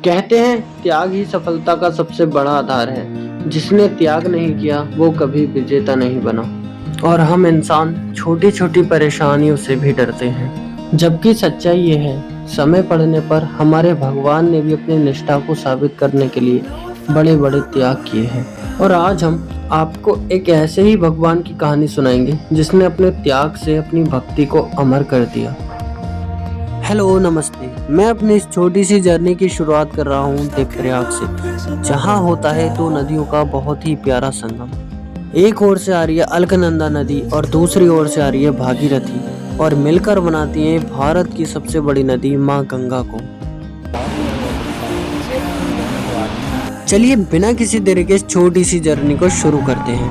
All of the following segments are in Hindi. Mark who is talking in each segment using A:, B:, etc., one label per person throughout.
A: कहते हैं त्याग ही सफलता का सबसे बड़ा आधार है। जिसने त्याग नहीं किया वो कभी विजेता नहीं बना। और हम इंसान छोटी छोटी परेशानियों से भी डरते हैं, जबकि सच्चाई ये है समय पड़ने पर हमारे भगवान ने भी अपनी निष्ठा को साबित करने के लिए बड़े बड़े त्याग किए हैं। और आज हम आपको एक ऐसे ही भगवान की कहानी सुनाएंगे जिसने अपने त्याग से अपनी भक्ति को अमर कर दिया। हेलो नमस्ते, मैं अपनी इस छोटी सी जर्नी की शुरुआत कर रहा हूँ देवप्रयाग से, जहाँ होता है दो नदियों का बहुत ही प्यारा संगम। एक ओर से आ रही है अलकनंदा नदी और दूसरी ओर से आ रही है भागीरथी, और मिलकर बनाती हैं भारत की सबसे बड़ी नदी माँ गंगा को। चलिए बिना किसी देरी के इस छोटी सी जर्नी को शुरू करते हैं।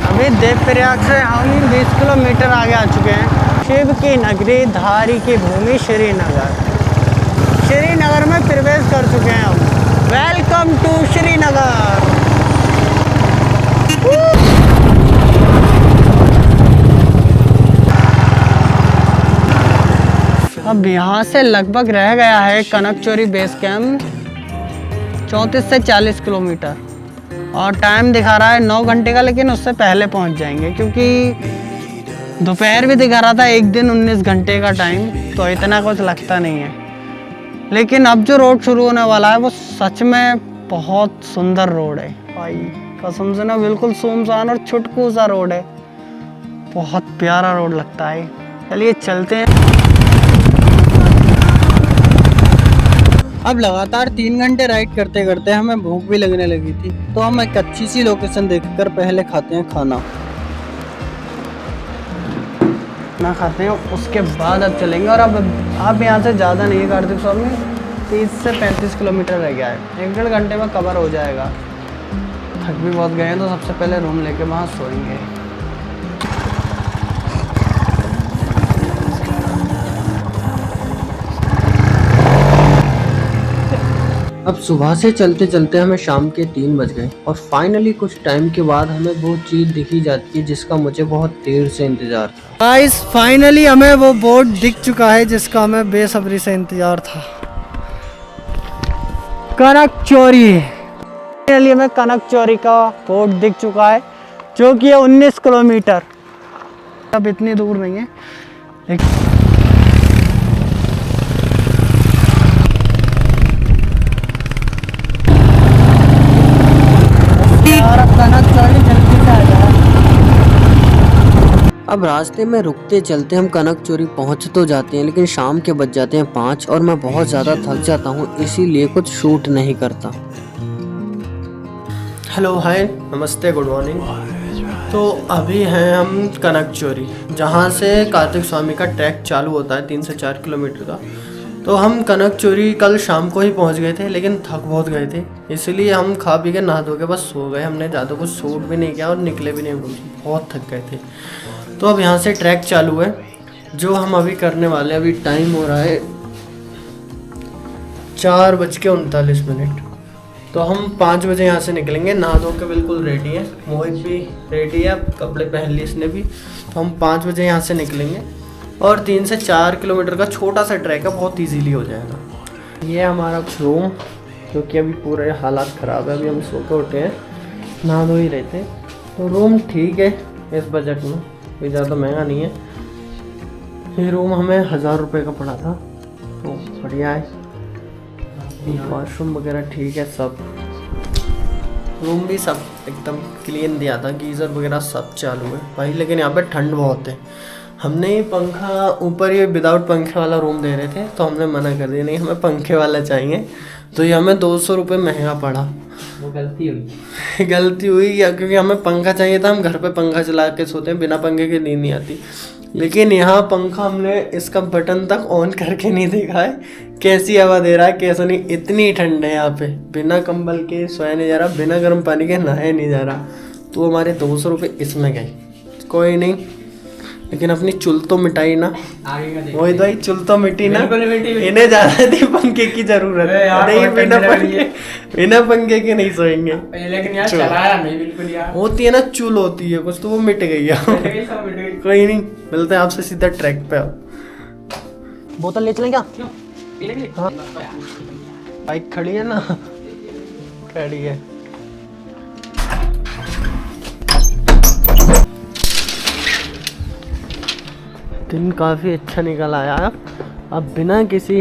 B: अभी देवप्रयाग से हम 20 किलोमीटर आगे आ चुके हैं। शिव की नगरी धारी की भूमि श्रीनगर। श्रीनगर में प्रवेश कर चुके हैं हम। Welcome to Srinagar. अब यहाँ से लगभग रह गया है कनकचोरी बेस कैंप 34 से 40 किलोमीटर, और टाइम दिखा रहा है 9 घंटे का, लेकिन उससे पहले पहुंच जाएंगे क्योंकि दोपहर भी दिखा रहा था एक दिन 19 घंटे का टाइम, तो इतना कुछ लगता नहीं है। लेकिन अब जो रोड शुरू होने वाला है वो सच में बहुत सुंदर रोड है भाई, कसम से ना, बिल्कुल सुनसान और छुटकू सा रोड है। बहुत प्यारा रोड लगता है। चलिए चलते हैं। अब लगातार 3 घंटे राइड करते करते हमें भूख भी लगने लगी थी, तो हम एक अच्छी सी लोकेशन देखकर पहले खाते हैं खाना खाते हैं, उसके बाद अब चलेंगे। और अब यहाँ से ज़्यादा नहीं है कार्तिक स्वामी, 30 से 35 किलोमीटर रह गया है, 1-1.5 घंटे में कवर हो जाएगा। थक भी बहुत गए हैं, तो सबसे पहले रूम लेके वहाँ सोएंगे।
A: अब सुबह से चलते चलते हमें शाम के 3 बज गए, और फाइनली कुछ टाइम के बाद हमें वो चीज दिखी जाती है जिसका मुझे बहुत देर से इंतजार था।
B: गाइस फाइनली हमें वो बोर्ड दिख चुका है जिसका हमें बेसब्री से इंतजार था। कनकचोरी। फाइनली हमें कनकचोरी का बोर्ड दिख चुका है, जो कि है 19 किलोमीटर। अब इतनी दूर नहीं है, लेकिन
A: अब रास्ते में रुकते चलते हम कनकचोरी पहुंच तो जाते हैं, लेकिन शाम के बज जाते हैं 5 और मैं बहुत ज़्यादा थक जाता हूं, इसीलिए कुछ शूट नहीं करता। हेलो हाय नमस्ते गुड मॉर्निंग। तो अभी हैं हम कनकचोरी, जहां से कार्तिक स्वामी का ट्रैक चालू होता है 3 से 4 किलोमीटर का। तो हम कनकचोरी कल शाम को ही पहुंच गए थे, लेकिन थक बहुत गए थे, इसलिए हम खा पी के नहा धो के बस सो गए। हमने ज़्यादा कुछ शूट भी नहीं किया और निकले भी नहीं, बहुत थक गए थे। तो अब यहाँ से ट्रैक चालू है, जो हम अभी करने वाले हैं। अभी टाइम हो रहा है 4:39। तो हम 5 बजे यहाँ से निकलेंगे। नहा धो के बिल्कुल रेडी है, मोहित भी रेडी है, कपड़े पहन लिए इसने भी। तो हम 5 बजे यहाँ से निकलेंगे, और 3 से 4 किलोमीटर का छोटा सा ट्रैक है, बहुत इजीली हो जाएगा। ये हमारा रूम, क्योंकि अभी पूरे हालात ख़राब है, अभी हम सो के उठे हैं, नहा धो ही रहे थे। तो रूम ठीक है इस बजट में, कोई ज़्यादा महंगा नहीं है। ये रूम हमें 1000 रुपये का पड़ा था, तो बढ़िया है। वॉशरूम वगैरह ठीक है, सब रूम भी सब एकदम क्लीन दिया था, गीज़र वगैरह सब चालू है भाई। लेकिन यहाँ पे ठंड बहुत है। हमने ये पंखा ऊपर ये विदाउट पंखे वाला रूम दे रहे थे, तो हमने मना कर दिया, नहीं हमें पंखे वाला चाहिए। तो ये हमें 200 रुपये महंगा पड़ा। वो गलती हुई या क्योंकि हमें पंखा चाहिए था, हम घर पे पंखा चला के सोते हैं, बिना पंखे के नींद नहीं आती। लेकिन यहाँ पंखा हमने इसका बटन तक ऑन करके नहीं देखा है, कैसी हवा दे रहा है कैसा नहीं। इतनी ठंड है यहाँ पे, बिना कंबल के सोया नहीं जा रहा, बिना गर्म पानी के नहाया नहीं जा रहा। तो हमारे 200 रुपये इसमें गए, कोई नहीं। लेकिन अपनी चुल तो मिटाई ना, वही तो चुल तो मिटी ना, इन्हें ज्यादा थी पंखे की जरूरत नहीं, बिना पंखे बिना पंखे के नहीं सोएंगे।
B: लेकिन यार चलाया नहीं बिल्कुल यार।
A: होती है ना, चूल होती है कुछ, तो वो मिट गई है। कोई नहीं, मिलते हैं आपसे सीधा ट्रैक पे। बोतल ले चलें क्या? हाँ, बाइक खड़ी है ना, खड़ी है। दिन काफ़ी अच्छा निकल आया। अब बिना किसी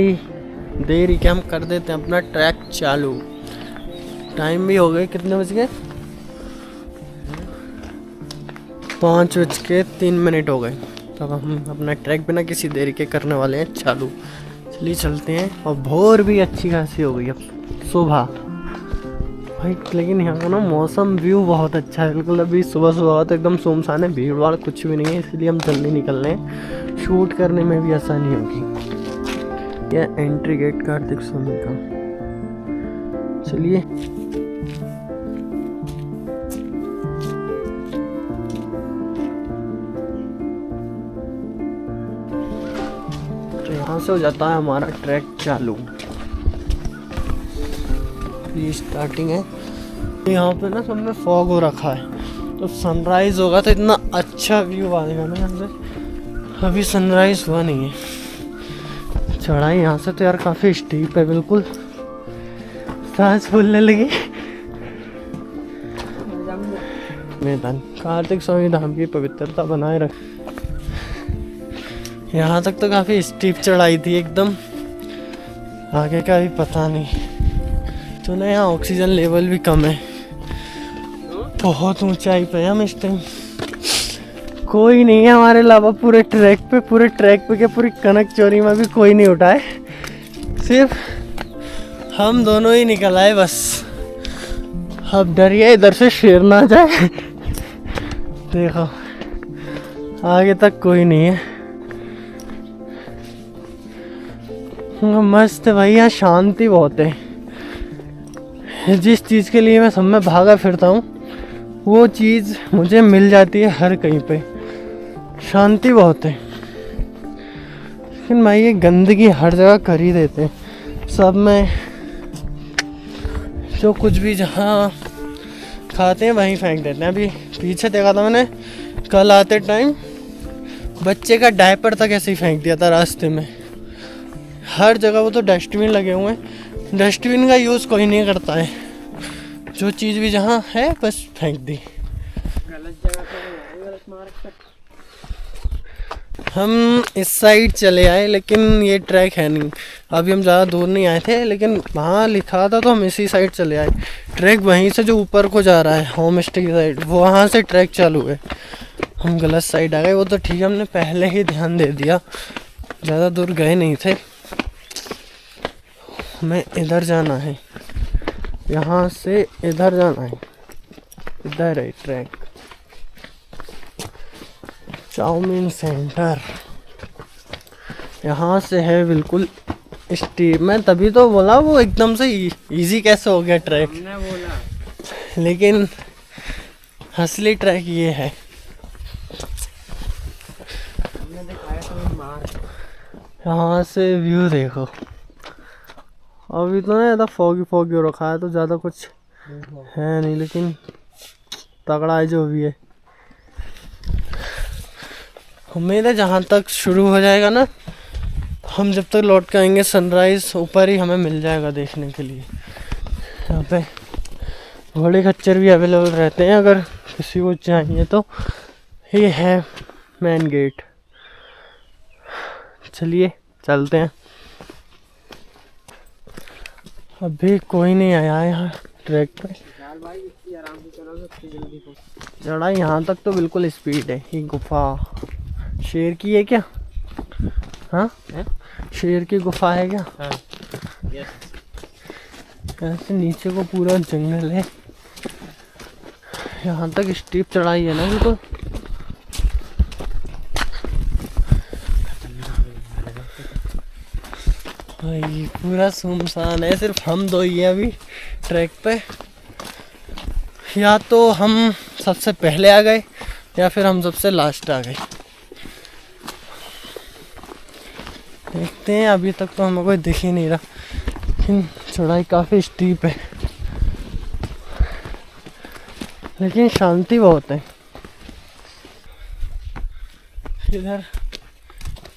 A: देरी के हम कर देते हैं अपना ट्रैक चालू। टाइम भी हो गए, कितने बज गए? 5:03 हो गए। तब हम अपना ट्रैक बिना किसी देरी के करने वाले हैं चालू। चलिए चलते हैं। और भोर भी अच्छी खासी हो गई, अब सुबह भाई। लेकिन यहाँ का ना मौसम व्यू बहुत अच्छा है बिल्कुल। अभी सुबह सुबह तो एकदम सुनसान है, भीड़ भाड़ कुछ भी नहीं है, इसलिए हम जल्दी निकल रहे हैं। शूट करने में भी आसानी होगी। यह एंट्री गेट कार्तिक स्वामी का। चलिए तो यहाँ से हो जाता है हमारा ट्रैक चालू। ये स्टार्टिंग है। यहाँ पे ना सब में फॉग हो रखा है, तो सनराइज होगा तो इतना अच्छा व्यू आएगा ना यहाँ से। अभी सनराइज हुआ नहीं है। चढ़ाई यहाँ से तो यार काफ़ी स्टीप है बिल्कुल, सांस फूलने लगी। मैदान कार्तिक स्वामी धाम की पवित्रता बनाए रख। यहाँ तक तो काफ़ी स्टीप चढ़ाई थी एकदम, आगे का भी पता नहीं। तो ना यहाँ ऑक्सीजन लेवल भी कम है, बहुत ऊंचाई पे हम इस टाइम। कोई नहीं है हमारे अलावा पूरे ट्रैक पे क्या पूरी कनक चोरी में भी कोई नहीं उठा है, सिर्फ हम दोनों ही निकल आए बस। अब डरिए इधर से शेर ना आ जाए। देखो आगे तक कोई नहीं है। मस्त है भाई, यहाँ शांति बहुत है। जिस चीज़ के लिए मैं सब में भागा फिरता हूँ वो चीज़ मुझे मिल जाती है हर कहीं पे। शांति बहुत है। लेकिन भाई ये गंदगी हर जगह कर ही देते हैं सब में। जो कुछ भी जहाँ खाते हैं वहीं फेंक देते हैं। अभी पीछे देखा था मैंने, कल आते टाइम बच्चे का डायपर तक ऐसे ही फेंक दिया था रास्ते में। हर जगह वो तो डस्टबिन लगे हुए हैं, डस्टबिन का यूज़ कोई नहीं करता है। जो चीज़ भी जहाँ है बस फेंक दी। गलत जगह पे गलत मार्ग। हम इस साइड चले आए, लेकिन ये ट्रैक है नहीं। अभी हम ज़्यादा दूर नहीं आए थे, लेकिन वहाँ लिखा था तो हम इसी साइड चले आए। ट्रैक वहीं से जो ऊपर को जा रहा है होम स्टे की साइड, वहाँ से ट्रैक चालू है। हम गलत साइड आ गए। वो तो ठीक है, हमने पहले ही ध्यान दे दिया, ज़्यादा दूर गए नहीं थे। हमें इधर जाना है, यहाँ से इधर जाना है। इधर है ट्रैक, चाउमीन सेंटर। यहाँ से है बिल्कुल स्टीप। मैं तभी तो बोला वो एकदम से इजी कैसे हो गया ट्रैक, हमने बोला। लेकिन असली ट्रैक ये है। हमने दिखाया तो मार। यहाँ से व्यू देखो। अभी तो ना ज़्यादा फॉगी हो रखा है, तो ज़्यादा कुछ है नहीं, लेकिन तगड़ा है जो भी है। उम्मीद है जहाँ तक शुरू हो जाएगा ना, हम जब तक लौट के आएंगे सनराइज़ ऊपर ही हमें मिल जाएगा देखने के लिए। यहाँ पे घोड़े खच्चर भी अवेलेबल रहते हैं अगर किसी को चाहिए तो। ये है मेन गेट। चलिए चलते हैं। अभी कोई नहीं आया है यहाँ ट्रैक पे। चढ़ाई यहाँ तक तो बिल्कुल स्पीड है। ये गुफा शेर की है क्या? हाँ शेर की गुफा है क्या? हाँ। ऐसे नीचे को पूरा जंगल है। यहाँ तक स्टीप चढ़ाई है ना बिल्कुल। भाई पूरा सुनसान है, सिर्फ हम दो ही हैं अभी ट्रैक पे। या तो हम सबसे पहले आ गए या फिर हम सबसे लास्ट आ गए। देखते हैं। अभी तक तो हमें कोई दिख ही नहीं रहा, लेकिन चढ़ाई काफ़ी स्टीप है। लेकिन शांति बहुत है।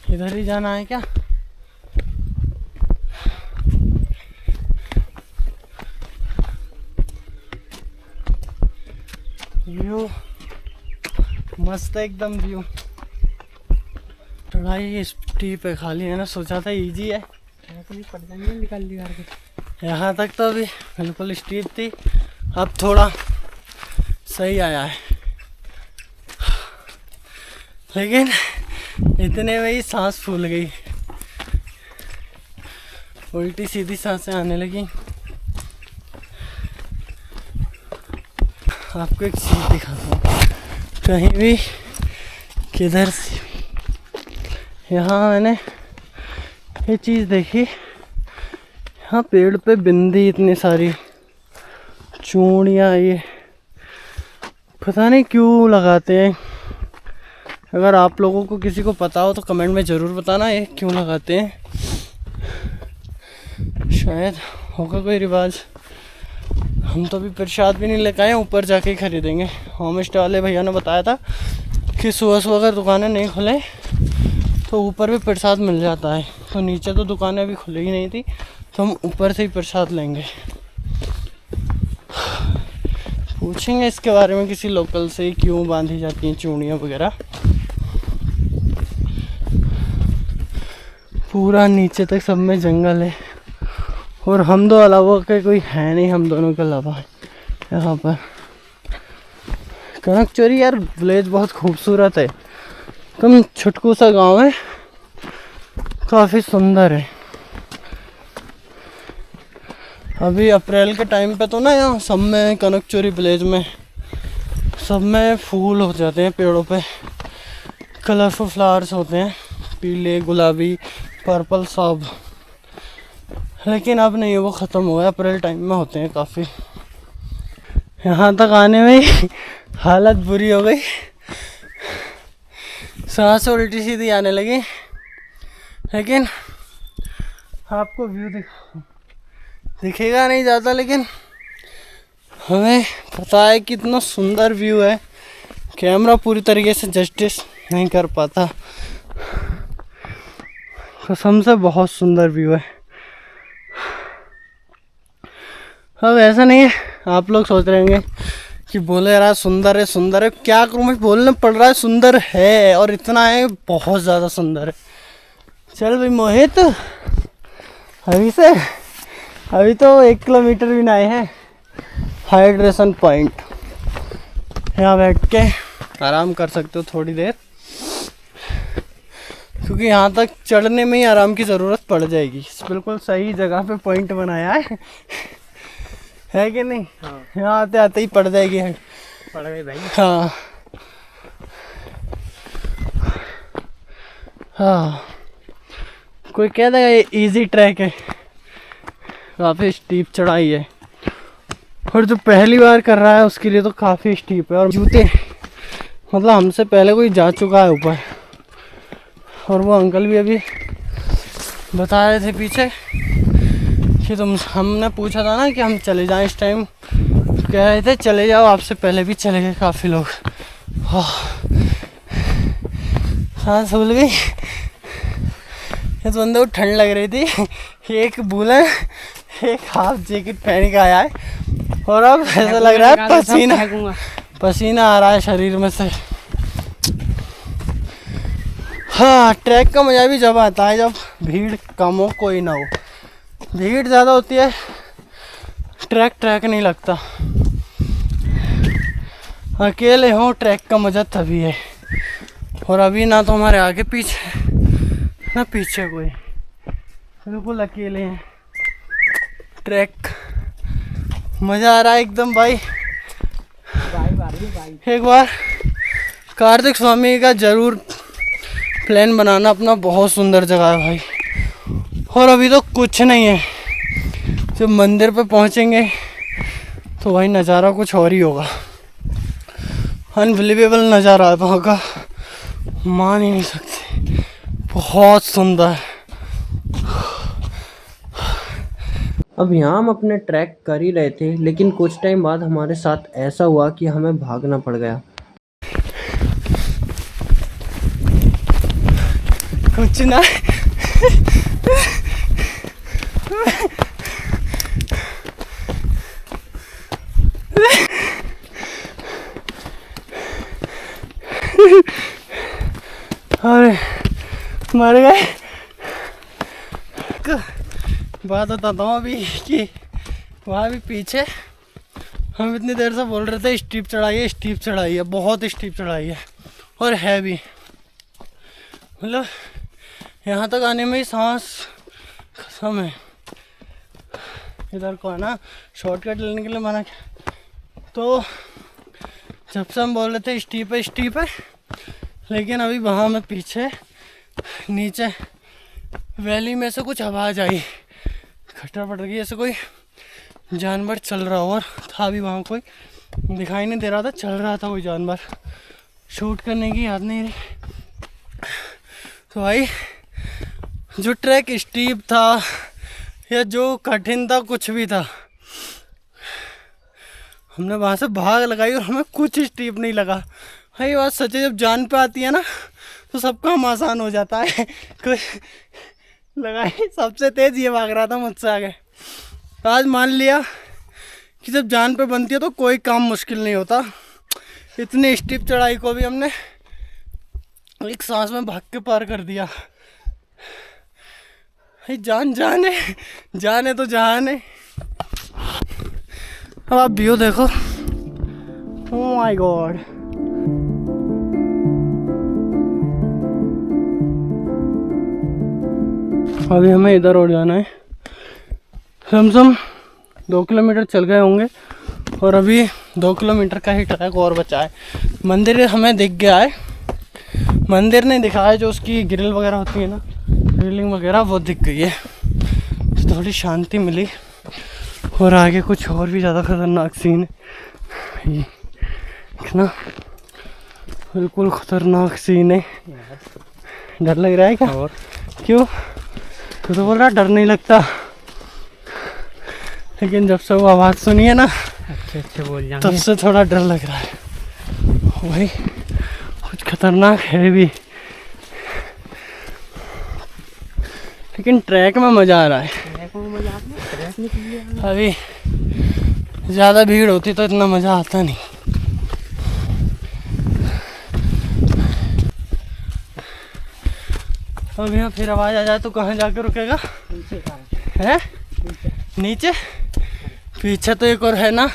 A: इधर ही जाना है क्या? व्यू मस्त है एकदम व्यू। थोड़ा ही स्टीप है, खाली है ना, सोचा था इजी है।
B: पड़ जाएंगे निकाल लिया
A: यहाँ तक तो अभी बिल्कुल स्टीप थी, अब थोड़ा सही आया है। लेकिन इतने में ही सांस फूल गई, उल्टी सीधी सांसें आने लगी। आपको एक चीज़ दिखाता हूँ, कहीं भी किधर से। यहाँ मैंने ये चीज़ देखी, यहाँ पेड़ पे बिंदी इतनी सारी, चूड़ियाँ, ये पता नहीं क्यों लगाते हैं। अगर आप लोगों को किसी को पता हो तो कमेंट में ज़रूर बताना ये क्यों लगाते हैं। शायद होगा कोई रिवाज। हम तो अभी प्रसाद भी नहीं लेकर आए, ऊपर जाके ही खरीदेंगे। होम स्टे वाले भैया ने बताया था कि सुबह सुबह अगर दुकानें नहीं खुले तो ऊपर भी प्रसाद मिल जाता है। तो नीचे तो दुकानें अभी खुली ही नहीं थी, तो हम ऊपर से ही प्रसाद लेंगे। पूछेंगे इसके बारे में किसी लोकल से, क्यों बांधी जाती हैं चूड़ियाँ वगैरह। पूरा नीचे तक सब में जंगल है, और हम दो अलावा के कोई है नहीं, हम दोनों के अलावा यहाँ पर। कनकचोरी यार विलेज बहुत खूबसूरत है, तुम छुटकू सा गांव है, काफ़ी सुंदर है। अभी अप्रैल के टाइम पे तो ना यहाँ सब में, कनकचोरी विलेज में सब में फूल हो जाते हैं पेड़ों पे, कलरफुल फ्लावर्स होते हैं, पीले, गुलाबी, पर्पल सब। लेकिन अब नहीं, वो ख़त्म हो गया, अप्रैल टाइम में होते हैं काफ़ी। यहाँ तक आने में ही हालत बुरी हो गई, सांस उल्टी सीधी आने लगी। लेकिन आपको व्यू दिखेगा नहीं ज़्यादा, लेकिन हमें पता है कि इतना सुंदर व्यू है, कैमरा पूरी तरीके से जस्टिस नहीं कर पाता। कसम से बहुत सुंदर व्यू है। अब ऐसा नहीं है, आप लोग सोच रहे होंगे कि बोले रहा सुंदर है सुंदर है, क्या करूँ मैं, बोलने पड़ रहा है सुंदर है, और इतना है, बहुत ज़्यादा सुंदर है। चल भाई मोहित, अभी तो 1 किलोमीटर भी नहीं है, हाइड्रेशन पॉइंट। यहाँ बैठ के आराम कर सकते हो थोड़ी देर, क्योंकि यहाँ तक चढ़ने में ही आराम की ज़रूरत पड़ जाएगी। बिल्कुल सही जगह पे पॉइंट बनाया है कि नहीं? हाँ। यहाँ आते आते ही पड़ जाएगी, पड़ गई भाई। हाँ हाँ, कोई कह देगा ये इजी ट्रैक है, काफ़ी स्टीप चढ़ाई है, और जो पहली बार कर रहा है उसके लिए तो काफ़ी स्टीप है। और जूते, मतलब हमसे पहले कोई जा चुका है ऊपर, और वो अंकल भी अभी बता रहे थे पीछे कि हमने पूछा था ना कि हम चले जाएं इस टाइम, कह रहे थे चले जाओ, आपसे पहले भी चले गए काफ़ी लोग। सांस भूल गई, इस बंदे को ठंड लग रही थी, एक वूलन एक हाफ जैकेट पहन के आया है, और अब ऐसा लग रहा है पसीना आ रहा है शरीर में से। हाँ, ट्रैक का मज़ा भी जब आता है जब भीड़ कम हो, कोई ना हो। भीड़ ज़्यादा होती है, ट्रैक नहीं लगता। अकेले हो ट्रैक का मज़ा तभी है, और अभी ना तो हमारे आगे पीछे ना पीछे कोई, बिल्कुल अकेले हैं। ट्रैक मज़ा आ रहा है एकदम भाई। एक बार कार्तिक स्वामी का ज़रूर प्लान बनाना अपना, बहुत सुंदर जगह है भाई। और अभी तो कुछ नहीं है, जब मंदिर पे पहुंचेंगे तो भाई नज़ारा कुछ और ही होगा, अनबिलीवेबल नज़ारा है वहाँ का, मान ही नहीं सकते, बहुत सुंदर। अब यहाँ हम अपने ट्रैक कर ही रहे थे, लेकिन कुछ टाइम बाद हमारे साथ ऐसा हुआ कि हमें भागना पड़ गया।
B: कुछ ना अरे मर गए। बात बताता हूँ अभी कि वहाँ भी पीछे हम इतनी देर से बोल रहे थे स्टीप चढ़ाई है, बहुत स्टीप चढ़ाई है और है भी, मतलब यहाँ तक आने में ही सांस खत्म है। इधर को है ना शॉर्टकट लेने के लिए मना किया, तो जब से हम बोल रहे थे स्टीप है, लेकिन अभी वहाँ में पीछे नीचे वैली में से कुछ आवाज़ आई, खट्टर पड़ गई, ऐसे कोई जानवर चल रहा हो, और था भी वहाँ कोई दिखाई नहीं दे रहा था, चल रहा था कोई जानवर। शूट करने की याद नहीं रही। तो भाई जो ट्रैक स्टीप था या जो कठिन था, कुछ भी था, हमने वहाँ से भाग लगाई और हमें कुछ स्टीप नहीं लगा। भाई बात सच है, जब जान पे आती है ना तो सब काम आसान हो जाता है। कुछ लगाई, सबसे तेज ये भाग रहा था मुझसे आगे। आज मान लिया कि जब जान पे बनती है तो कोई काम मुश्किल नहीं होता। इतनी स्टीप चढ़ाई को भी हमने एक सांस में भाग के पार कर दिया। भाई जान है तो जहान है। अब आप व्यू देखो, ओह माय गॉड। अभी हमें इधर और जाना है। हम 2 किलोमीटर चल गए होंगे और अभी 2 किलोमीटर का ही ट्रैक और बचा है। मंदिर हमें दिख गया है, मंदिर नहीं दिखा है, जो उसकी ग्रिल वगैरह होती है ना, ग्रिलिंग वगैरह, वो दिख गई है, तो थोड़ी शांति मिली। और आगे कुछ और भी ज़्यादा खतरनाक सीन है, ये ना बिल्कुल खतरनाक सीन है। डर लग रहा है क्या? और क्यों? तू तो बोल रहा डर नहीं लगता, लेकिन जब से वो आवाज़ सुनी है ना, अच्छे बोल जाएंगे, तब से थोड़ा डर लग रहा है। भाई कुछ खतरनाक है भी, लेकिन ट्रैक में मज़ा आ रहा है। अभी ज़्यादा भीड़ होती तो इतना मज़ा आता नहीं। अब यहाँ फिर आवाज़ आ जाए तो कहाँ जाकर रुकेगा? है नीचे, पीछे तो एक और है ना,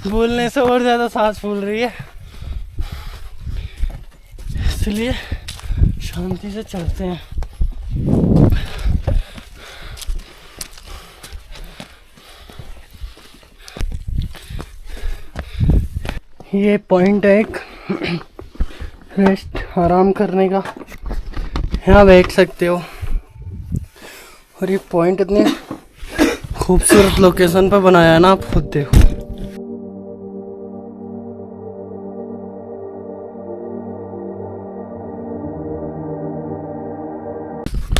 B: बोलने से और ज़्यादा सांस फूल रही है, इसलिए शांति से चलते हैं। ये पॉइंट है एक रेस्ट आराम करने का, यहाँ बैठ सकते हो। और ये पॉइंट इतने खूबसूरत लोकेशन पर बनाया है ना, आप खुद देखो।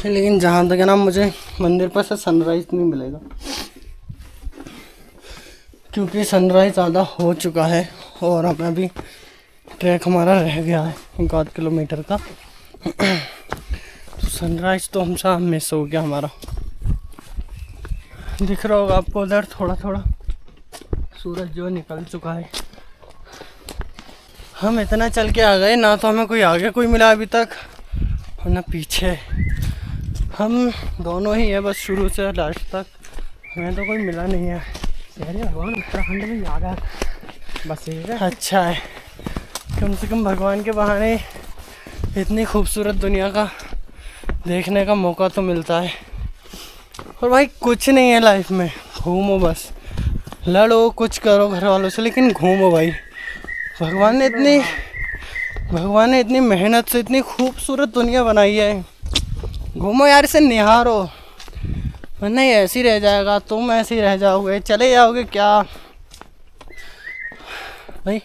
B: लेकिन जहाँ तक है ना, मुझे मंदिर पर से सनराइज नहीं मिलेगा, क्योंकि सनराइज ज़्यादा हो चुका है और हमें अभी ट्रैक हमारा रह गया है 1 किलोमीटर का। तो सनराइज तो हमसे मिस हो गया हमारा। दिख रहा होगा आपको उधर थोड़ा थोड़ा सूरज जो निकल चुका है। हम इतना चल के आ गए ना, तो हमें कोई आगे कोई मिला अभी तक और ना पीछे, हम दोनों ही है बस शुरू से लास्ट तक, हमें तो कोई मिला नहीं है। भगवान उत्तराखंड में आ गया बस, अच्छा है, कम से कम भगवान के बहाने इतनी खूबसूरत दुनिया का देखने का मौका तो मिलता है। और भाई कुछ नहीं है लाइफ में, घूमो बस, लड़ो कुछ करो घर वालों से, लेकिन घूमो भाई। भगवान ने इतनी मेहनत से इतनी खूबसूरत दुनिया बनाई है, घूमो यार, इसे निहारो, वरना ये ऐसे ही रह जाएगा, तुम ऐसे ही रह जाओगे, चले जाओगे क्या भाई।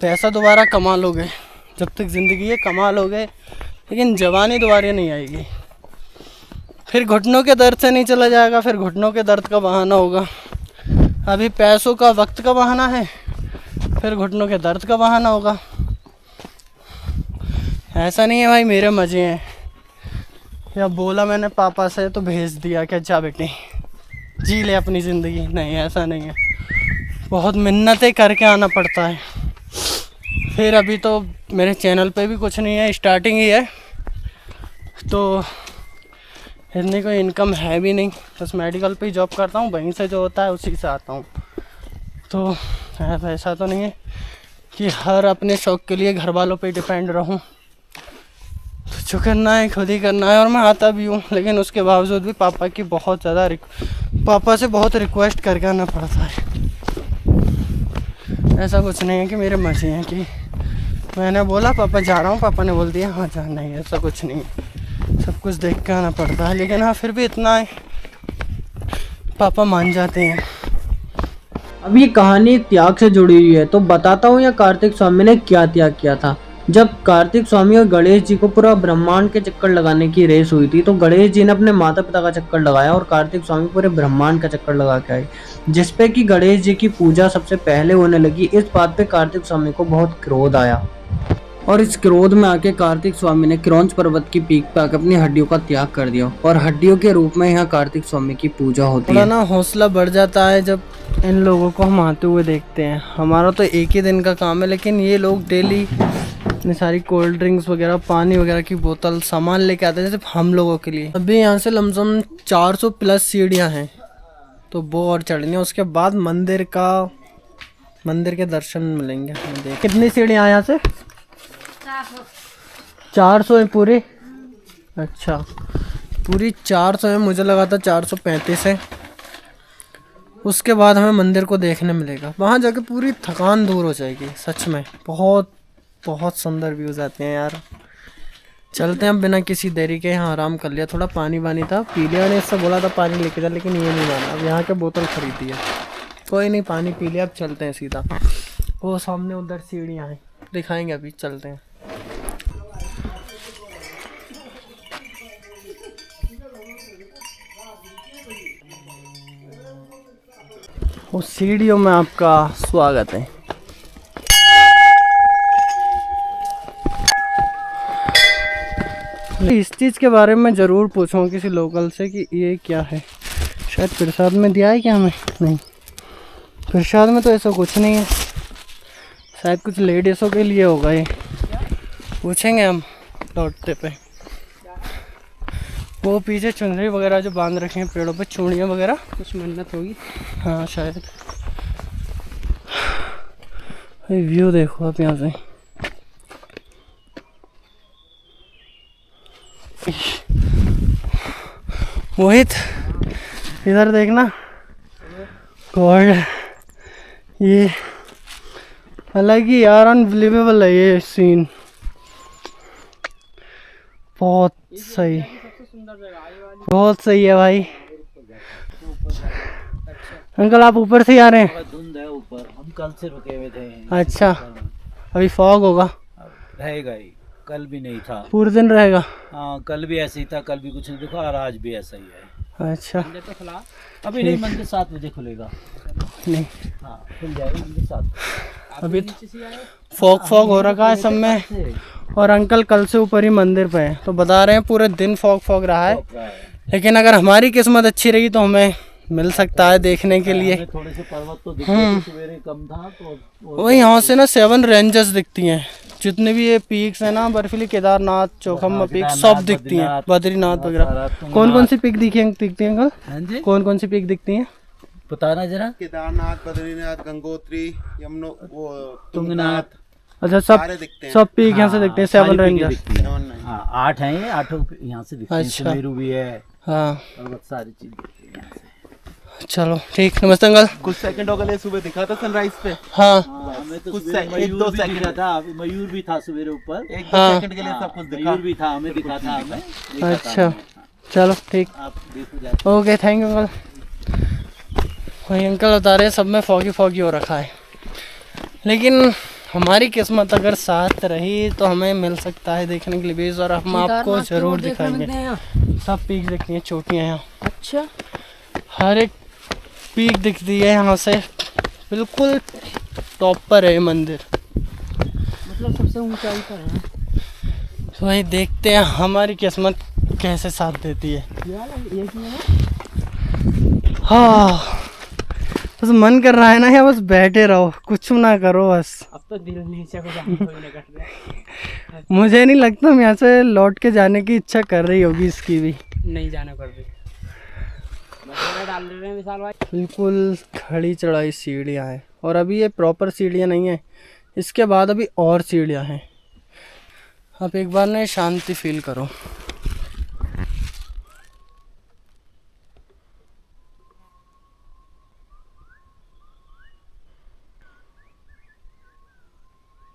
B: पैसा दोबारा कमा लोगे, जब तक ज़िंदगी है कमा लोगे, लेकिन जवानी दोबारा नहीं आएगी,
A: फिर घुटनों के दर्द से नहीं चला जाएगा, फिर घुटनों के दर्द का बहाना होगा। अभी पैसों का वक्त का बहाना है, फिर घुटनों के दर्द का बहाना होगा। ऐसा नहीं है भाई मेरे मज़े हैं, या बोला मैंने पापा से तो भेज दिया क्या जा बेटे जी ले अपनी ज़िंदगी। नहीं, ऐसा नहीं है, बहुत मिन्नतें करके आना पड़ता है। फिर अभी तो मेरे चैनल पे भी कुछ नहीं है, स्टार्टिंग ही है, तो इतनी कोई इनकम है भी नहीं। बस मेडिकल पे ही जॉब करता हूँ, वहीं से जो होता है उसी से आता हूँ। तो ऐसा तो नहीं है कि हर अपने शौक़ के लिए घर वालों पे डिपेंड रहूँ। तो जो करना है खुद ही करना है, और मैं आता भी हूँ, लेकिन उसके बावजूद भी पापा की बहुत ज़्यादा पापा से बहुत रिक्वेस्ट करके आना पड़ता है। ऐसा कुछ नहीं है कि मेरे मर्जी हैं कि मैंने बोला पापा जा रहा हूँ, पापा ने बोल दिया हाँ जा, नहीं ऐसा कुछ नहीं है, सब कुछ देख के आना पड़ता है। लेकिन हाँ फिर भी इतना है, पापा मान जाते हैं।
B: अब ये कहानी त्याग से जुड़ी हुई है, तो बताता हूँ या कार्तिक स्वामी ने क्या त्याग किया था। जब कार्तिक स्वामी और गणेश जी को पूरा ब्रह्मांड के चक्कर लगाने की रेस हुई थी, तो गणेश जी ने अपने माता पिता का चक्कर लगाया और कार्तिक स्वामी पूरे ब्रह्मांड का चक्कर लगा के आए, जिसपे कि गणेश जी की पूजा सबसे पहले होने लगी। इस बात पे कार्तिक स्वामी को बहुत क्रोध आया, और इस क्रोध में आके कार्तिक स्वामी ने क्रौंच पर्वत की पीक पे आकर अपनी हड्डियों का त्याग कर दिया, और हड्डियों के रूप में यहाँ कार्तिक स्वामी की पूजा होती है।
A: ना हौसला बढ़ जाता है जब इन लोगों को हम आते हुए देखते हैं। हमारा तो एक ही दिन का काम है, लेकिन ये लोग डेली इतनी सारी कोल्ड ड्रिंक्स वगैरह, पानी वगैरह की बोतल, सामान लेके आते हैं सिर्फ हम लोगों के लिए। अभी यहाँ से लमसम 400 प्लस सीढ़ियाँ हैं, तो वो और चढ़नी है। उसके बाद मंदिर के दर्शन मिलेंगे। कितनी सीढ़ियाँ यहाँ से? 400 है पूरी? अच्छा, पूरी 400 है, मुझे लगा था 435 है। उसके बाद हमें मंदिर को देखने मिलेगा, वहाँ जाके पूरी थकान दूर हो जाएगी। सच में बहुत बहुत सुंदर व्यूज़ आते हैं यार। चलते हैं अब बिना किसी देरी के। यहाँ आराम कर लिया, थोड़ा पानी वानी था, पी लिया। मैंने इससे बोला था पानी लेके जा, लेकिन ये नहीं माना। अब यहाँ के बोतल खरीदी है, कोई नहीं, पानी पी लिया। अब चलते हैं सीधा, वो सामने उधर सीढ़ियाँ हैं, दिखाएंगे, अभी चलते हैं। उस सीढ़ियों में आपका स्वागत है। इस चीज़ के बारे में ज़रूर पूछूं किसी लोकल से कि ये क्या है। शायद प्रसाद में दिया है क्या हमें? नहीं, प्रसाद में तो ऐसा कुछ नहीं है, शायद कुछ लेडीज़ों के लिए होगा ये। पूछेंगे हम लौटते पे। वो पीछे चुनरी वगैरह जो बांध रखे हैं पेड़ों पे, चूड़ियाँ वगैरह, कुछ मन्नत होगी। हाँ शायद। व्यू देखो आप यहाँ से, मोहित इधर देखना। गॉड, ये अलग ही यार, अनबिलीवेबल है ये सीन, बहुत सही, बहुत सही है भाई। अंकल आप ऊपर से ही आ रहे हैं?
C: धुंध है ऊपर, हम कल से रुके हुए थे।
A: अच्छा, अभी फॉग होगा?
C: रहेगा ही, कल भी नहीं था,
A: पूरे दिन रहेगा?
C: हाँ कल भी ऐसे ही था, कल भी कुछ नहीं दिखा, और आज भी ऐसा ही है।
A: अच्छा,
C: अभी नहीं, मंदिर 7 बजे खुलेगा।
A: नहीं
C: हाँ खुल जाएगा मंदिर 7।
A: अभी फॉग हो रखा है सब में, और अंकल कल से ऊपर ही मंदिर पे है, तो बता रहे हैं पूरे दिन फॉग रहा है। लेकिन अगर हमारी किस्मत अच्छी रही तो हमें मिल सकता है देखने के लिए।
C: थोड़े से पर्वत तो दिखते थे, सवेरे कम था तो
A: वही यहाँ से ना 7 रेंजेस दिखती हैं, जितने भी ये पीक्स हैं ना, बर्फीली, केदारनाथ, चौखम पीक, सब दिखती हैं, बद्रीनाथ वगैरह। कौन कौन सी पीक दिखती है अंकल?
C: हाँ जी,
A: कौन कौन सी पीक दिखती हैं
C: बताना जरा।
D: केदारनाथ, बद्रीनाथ, गंगोत्री,
C: तुंगनाथ,
A: अच्छा
D: सारे दिखते हैं।
A: सब पीक यहाँ से दिखते हैं, 7 रेंजेस।
C: हाँ 8 हैं ये, 8 यहाँ से दिखते हैं।
A: अच्छा।
C: सुमेरु भी है,
A: हाँ
C: और बहुत सारी चीज दिखती है यहाँ से।
A: चलो ठीक, नमस्ते अंकल।
D: कुछ सेकंडों के लिए सुबह दिखा था सनराइज पे।
A: हाँ
C: हमें तो
D: कुछ
C: सवेरे
D: एक दो
C: मयूर भी
D: सेकंड
C: दिखा था, मयूर भी था सवेरे ऊपर,
D: 1-2
A: हाँ।
D: सेकंड के लिए सब कुछ दिखा।
C: मयूर भी था, हमें दिखा था, हमें देखा था
A: अच्छा
C: हमने।
A: चलो ठीक,
C: आप देखो जाके।
A: Okay thank you uncle. वही अंकल बता रहे हैं सब में फॉगी हो रखा है, लेकिन हमारी किस्मत अगर साथ रही तो हमें मिल सकता है देखने के लिए बेस, और हम आपको ज़रूर दिखाएंगे। सब पीक दिखती हैं, चोटियाँ यहाँ।
B: अच्छा,
A: हर एक पीक दिखती है यहाँ से, बिल्कुल टॉप पर है मंदिर,
B: मतलब सबसे ऊंचाई पर है।
A: तो वही देखते हैं हमारी किस्मत कैसे साथ देती है। हाँ, बस मन कर रहा है ना या बस बैठे रहो, कुछ ना करो बस।
B: अब तो दिल नीचे को जाने को ही नहीं कर रहा।
A: मुझे नहीं लगता हम यहाँ से लौट के जाने की इच्छा कर रही होगी इसकी भी।
B: नहीं जाने कर रही। डाल रहे हैं विशाल भाई।
A: बिल्कुल खड़ी चढ़ाई सीढ़ियाँ हैं, और अभी ये प्रॉपर सीढ़ियाँ नहीं है, इसके बाद अभी और सीढ़ियाँ हैं। आप एक बार ना शांति फील करो।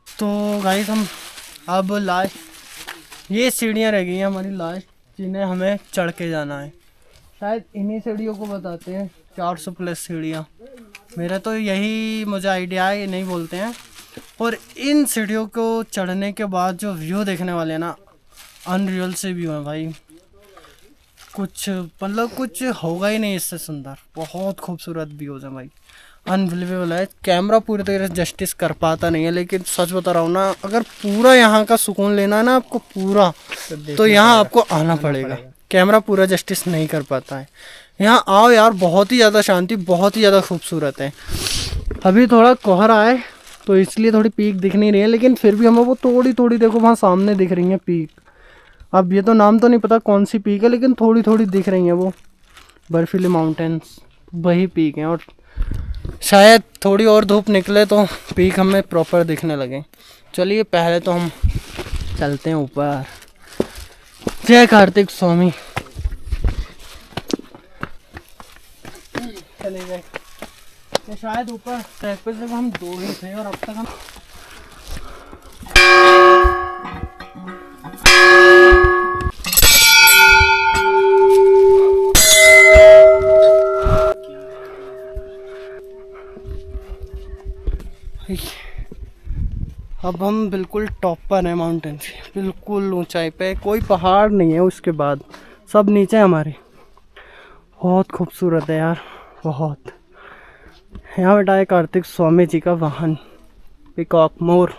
A: तो गाइस हम अब लास्ट ये सीढ़ियाँ रह गई हैं हमारी लास्ट, जिन्हें हमें चढ़ के जाना है। शायद इन्हीं सीढ़ियों को बताते हैं 400 प्लस सीढ़ियाँ। मेरा तो यही मुझे आइडिया है, ये नहीं बोलते हैं। और इन सीढ़ियों को चढ़ने के बाद जो व्यू देखने वाले हैं ना, अनरियल से व्यू है भाई। कुछ मतलब कुछ होगा ही नहीं इससे सुंदर। बहुत खूबसूरत व्यूज़ है भाई, अनबिलीवेबल है। कैमरा पूरी तरह से जस्टिस कर पाता नहीं है, लेकिन सच बता रहा हूँ ना, अगर पूरा यहाँ का सुकून लेना है ना आपको पूरा, तो यहाँ आपको आना पड़ेगा। कैमरा पूरा जस्टिस नहीं कर पाता है। यहाँ आओ यार, बहुत ही ज़्यादा शांति, बहुत ही ज़्यादा खूबसूरत है। अभी थोड़ा कोहरा है तो इसलिए थोड़ी पीक दिख नहीं रही है, लेकिन फिर भी हमें वो थोड़ी थोड़ी देखो वहाँ सामने दिख रही है पीक। अब ये तो नाम तो नहीं पता कौन सी पीक है, लेकिन थोड़ी थोड़ी दिख रही हैं वो बर्फीली माउंटेन्स, वही पीक हैं। और शायद थोड़ी और धूप निकले तो पीक हमें प्रॉपर दिखने लगे। चलिए पहले तो हम चलते हैं ऊपर। जय कार्तिक स्वामी। चले गए तो शायद ऊपर ट्रैक पे सिर्फ हम 2 ही थे, और अब तक हम अब हम बिल्कुल टॉप पर हैं माउंटेन से, बिल्कुल ऊंचाई पे, कोई पहाड़ नहीं है उसके बाद, सब नीचे है हमारे। बहुत खूबसूरत है यार, बहुत। यहाँ बैठा है कार्तिक स्वामी जी का वाहन पीकॉक मोर।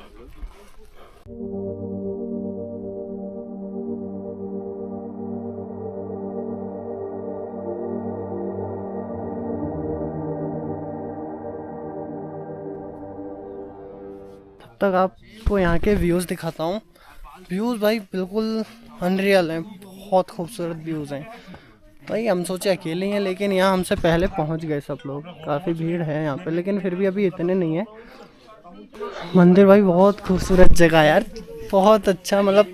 A: तब तक आपको यहाँ के व्यूज़ दिखाता हूँ। व्यूज़ भाई बिल्कुल अनरियल हैं, बहुत खूबसूरत व्यूज़ हैं भाई। हम सोचे अकेले हैं, लेकिन यहाँ हमसे पहले पहुँच गए सब लोग। काफ़ी भीड़ है यहाँ पे, लेकिन फिर भी अभी इतने नहीं है। मंदिर भाई बहुत खूबसूरत जगह यार, बहुत अच्छा, मतलब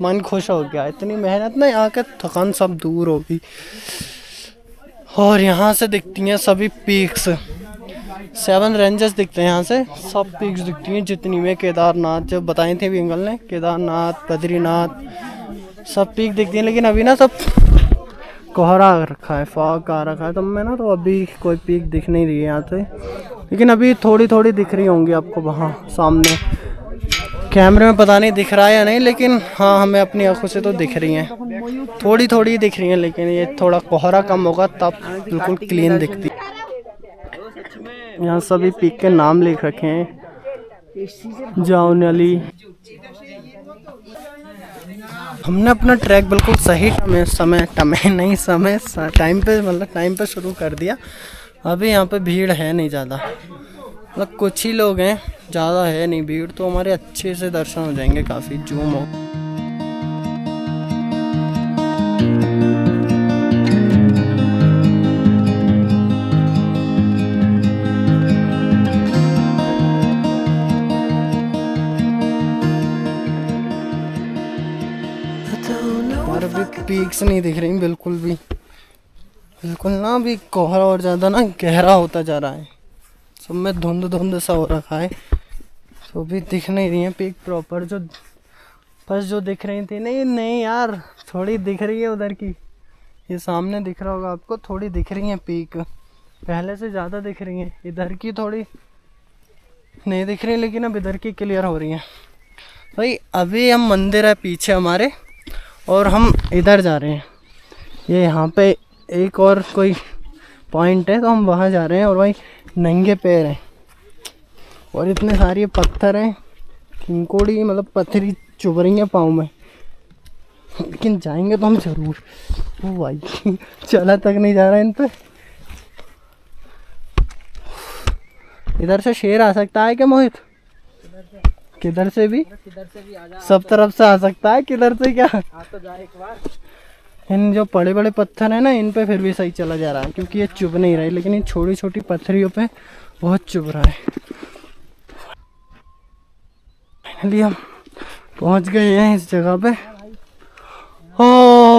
A: मन खुश हो गया। इतनी मेहनत ना, यहाँ का थकान सब दूर होगी। और यहाँ से दिखती हैं सभी पीक्स, 7 रेंजेस दिखते हैं यहाँ से, सब पीक्स दिखती हैं जितनी में। केदारनाथ जो बताई थी अभी अंकल ने, केदारनाथ, बद्रीनाथ, सब पीक दिखती हैं। लेकिन अभी ना सब कोहरा रखा है, फॉग आ रखा है, तो मैं ना, तो अभी कोई पीक दिख नहीं रही है यहाँ से। लेकिन अभी थोड़ी थोड़ी दिख रही होंगी आपको वहाँ सामने। कैमरे में पता नहीं दिख रहा है या नहीं, लेकिन हाँ हमें अपनी आंखों से तो दिख रही हैं, थोड़ी थोड़ी दिख रही हैं। लेकिन ये थोड़ा कोहरा कम होगा तब बिल्कुल क्लीन दिखती। यहाँ सभी पीक के नाम लिख रखे हैं, जाउनली। हमने अपना ट्रैक बिल्कुल सही टाइम पे शुरू कर दिया। अभी यहाँ पे भीड़ है नहीं ज़्यादा, मतलब कुछ ही लोग हैं, ज़्यादा है नहीं भीड़, तो हमारे अच्छे से दर्शन हो जाएंगे, काफ़ी जूम हो। और अभी पीक्स नहीं दिख रही बिल्कुल भी, बिल्कुल ना। अभी कोहरा और ज़्यादा ना गहरा होता जा रहा है, सब में धुंध धुंध सा हो रखा है, तो भी दिख नहीं रही है पीक प्रॉपर। जो बस जो दिख रही थी, नहीं यार, थोड़ी दिख रही है उधर की, ये सामने दिख रहा होगा आपको, थोड़ी दिख रही है पीक, पहले से ज़्यादा दिख रही है। इधर की थोड़ी नहीं दिख रही, लेकिन अब इधर की क्लियर हो रही है। भाई अभी हम मंदिर है पीछे हमारे, और हम इधर जा रहे हैं। ये यहाँ पे एक और कोई पॉइंट है, तो हम वहाँ जा रहे हैं। और भाई नंगे पैर हैं और इतने सारे पत्थर हैं, किंकोड़ी मतलब पत्थरी चुभ रही हैं पाँव में, लेकिन जाएंगे तो हम ज़रूर। ओ भाई चला तक नहीं जा रहा है इन पे। इधर से शेर आ सकता है क्या मोहित? किधर से भी सब तरफ से आ सकता है, किधर से क्या?
B: तो जा एक बार।
A: इन जो बड़े बड़े पत्थर है ना, इन पे फिर भी सही चला जा रहा है, क्योंकि ये चुभ नहीं रही, लेकिन इन छोटी छोटी पत्थरियों पे बहुत चुभ रहा है। फाइनली हम पहुंच गए हैं इस जगह पे। ओ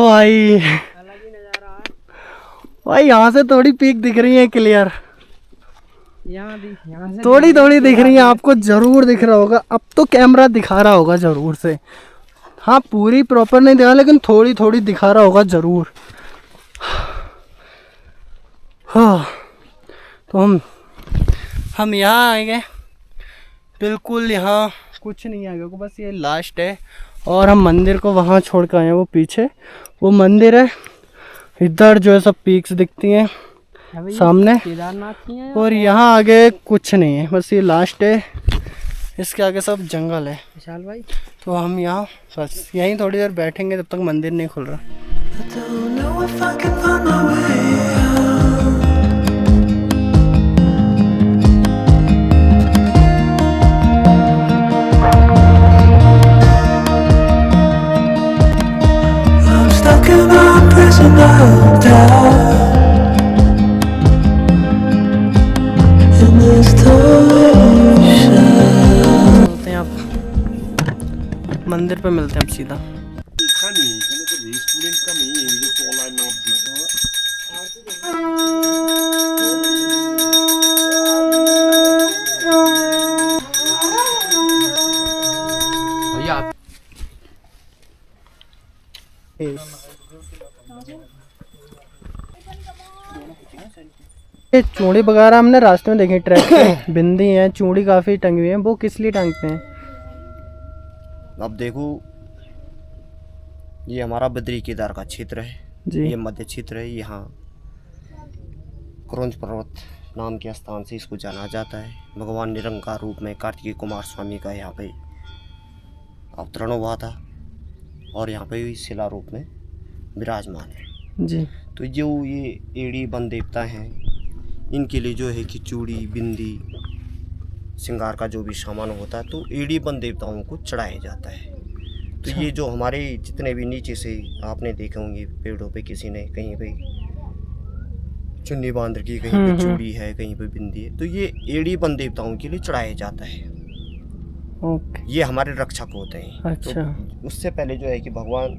A: भाई, भाई यहाँ से थोड़ी पीक दिख रही है क्लियर,
B: यहाँ से
A: थोड़ी थोड़ी दिख रही है, आपको जरूर दिख रहा होगा। अब तो कैमरा दिखा रहा होगा जरूर से। हाँ पूरी प्रॉपर नहीं दिखा, लेकिन थोड़ी थोड़ी दिखा रहा होगा जरूर। हाँ तो हम यहाँ आ गए, बिल्कुल यहाँ कुछ नहीं आगे को, बस ये लास्ट है। और हम मंदिर को वहाँ छोड़ कर आए हैं, वो पीछे वो मंदिर है। इधर जो है सब पीक्स दिखती हैं सामने,
B: केदारनाथ की है।
A: और यहाँ आगे कुछ नहीं है, बस ये लास्ट है। इसके आगे सब जंगल है।
B: विशाल भाई,
A: तो हम यहाँ बस यहीं थोड़ी देर बैठेंगे जब तक मंदिर नहीं खुल रहा। मंदिर पे मिलते हैं अब सीधा।
C: देखा नहीं तो रेस्टोरेंट का नहीं है, ये तो ऑनलाइन नाम
E: भैया
A: ये चूड़ी वगैरह हमने रास्ते में देखी ट्रैक पे। बिंदी है, चूड़ी काफी टंगी हुई है। वो किस लिए टांगते हैं?
E: अब देखो, ये हमारा बद्री केदार का क्षेत्र है
A: जी।
E: ये मध्य क्षेत्र है। यहाँ क्रौंच पर्वत नाम के स्थान से इसको जाना जाता है। भगवान निरंकार रूप में कार्तिकेय कुमार स्वामी का यहाँ पे अवतरण हुआ था, और यहाँ पे भी शिला रूप में विराजमान है
A: जी।
E: तो जो ये एड़ी वन देवता हैं, इनके लिए जो है कि चूड़ी, बिंदी, श्रृंगार का जो भी सामान होता है, तो एड़ी वन देवताओं को चढ़ाया जाता है। तो ये जो हमारे जितने भी नीचे से आपने देखे होंगे पेड़ों पे, किसी ने कहीं पे चुन्नी बांध रखी, कहीं पे चूड़ी है, कहीं पे बिंदी है, तो ये एड़ी वन देवताओं के लिए चढ़ाया जाता है।
A: ओके।
E: ये हमारे रक्षक होते हैं।
A: अच्छा।
E: तो उससे पहले जो है कि भगवान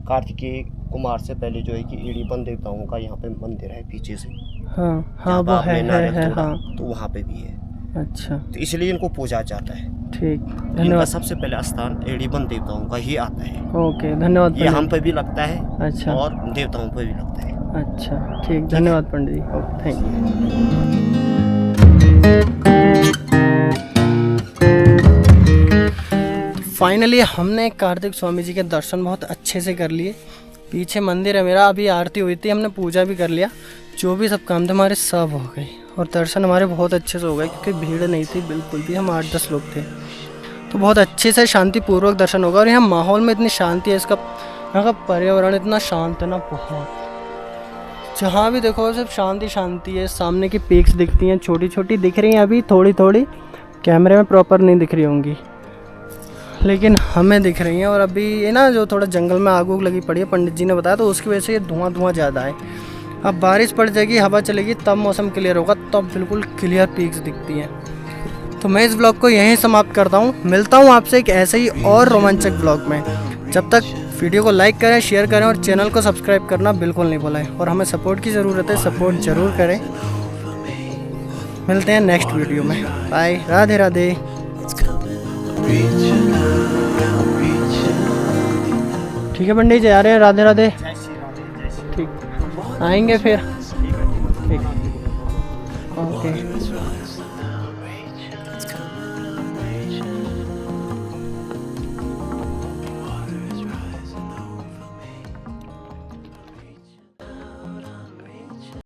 E: कार्तिकेय कुमार से पहले जो है कि एड़ी वन देवताओं का यहाँ पे मंदिर है पीछे से।
A: हाँ हाँ वो
E: आपने
A: है
E: नारियल तोड़ा,
A: हाँ।
E: तो वहाँ पे भी है।
A: अच्छा
E: तो इसलिए इनको पूजा जाता है।
A: ठीक,
E: इनका
A: धन्यवाद।
E: सबसे पहले स्थान एड़ी वन देवताओं का ही आता है।
A: ओके धन्यवाद
E: ये हम
A: पंडित।
E: पे भी लगता है
A: अच्छा
E: और देवताओं पे भी लगता है।
A: अच्छा ठीक, धन्यवाद Pandit ji. Okay thank you. Finally हमने कार्तिक स्वामी जी के दर्शन बहुत अच्छे से कर लिए। पीछे मंदिर है मेरा, अभी आरती हुई थी, हमने पूजा भी कर लिया। जो भी सब काम थे हमारे सब हो गए, और दर्शन हमारे बहुत अच्छे से हो गए, क्योंकि भीड़ नहीं थी बिल्कुल भी। हम 8-10 लोग थे, तो बहुत अच्छे से शांतिपूर्वक दर्शन होगा। और यहाँ माहौल में इतनी शांति है, इसका यहाँ का पर्यावरण इतना शांत है ना, बहुत। जहाँ भी देखो सिर्फ शांति शांति है। सामने की पीक्स दिखती हैं, छोटी छोटी दिख रही हैं, अभी थोड़ी थोड़ी कैमरे में प्रॉपर नहीं दिख रही होंगी, लेकिन हमें दिख रही हैं। और अभी ये ना जो थोड़ा जंगल में आग उग लगी पड़ी है, पंडित जी ने बताया, तो उसकी वजह से ये धुआं धुआं ज़्यादा है। अब बारिश पड़ जाएगी, हवा चलेगी, तब मौसम क्लियर होगा, तब बिल्कुल क्लियर पीक्स दिखती हैं। तो मैं इस ब्लॉग को यहीं समाप्त करता हूँ। मिलता हूँ आपसे एक ऐसे ही और रोमांचक ब्लॉग में। जब तक वीडियो को लाइक करें, शेयर करें, और चैनल को सब्सक्राइब करना बिल्कुल नहीं भूलें। और हमें सपोर्ट की ज़रूरत है, सपोर्ट ज़रूर करें। मिलते हैं नेक्स्ट वीडियो में। बाय, राधे राधे। ठीक है पंडित जी, आ रहे हैं, राधे राधे। ठीक, आएंगे फिर। ठीक, ओके।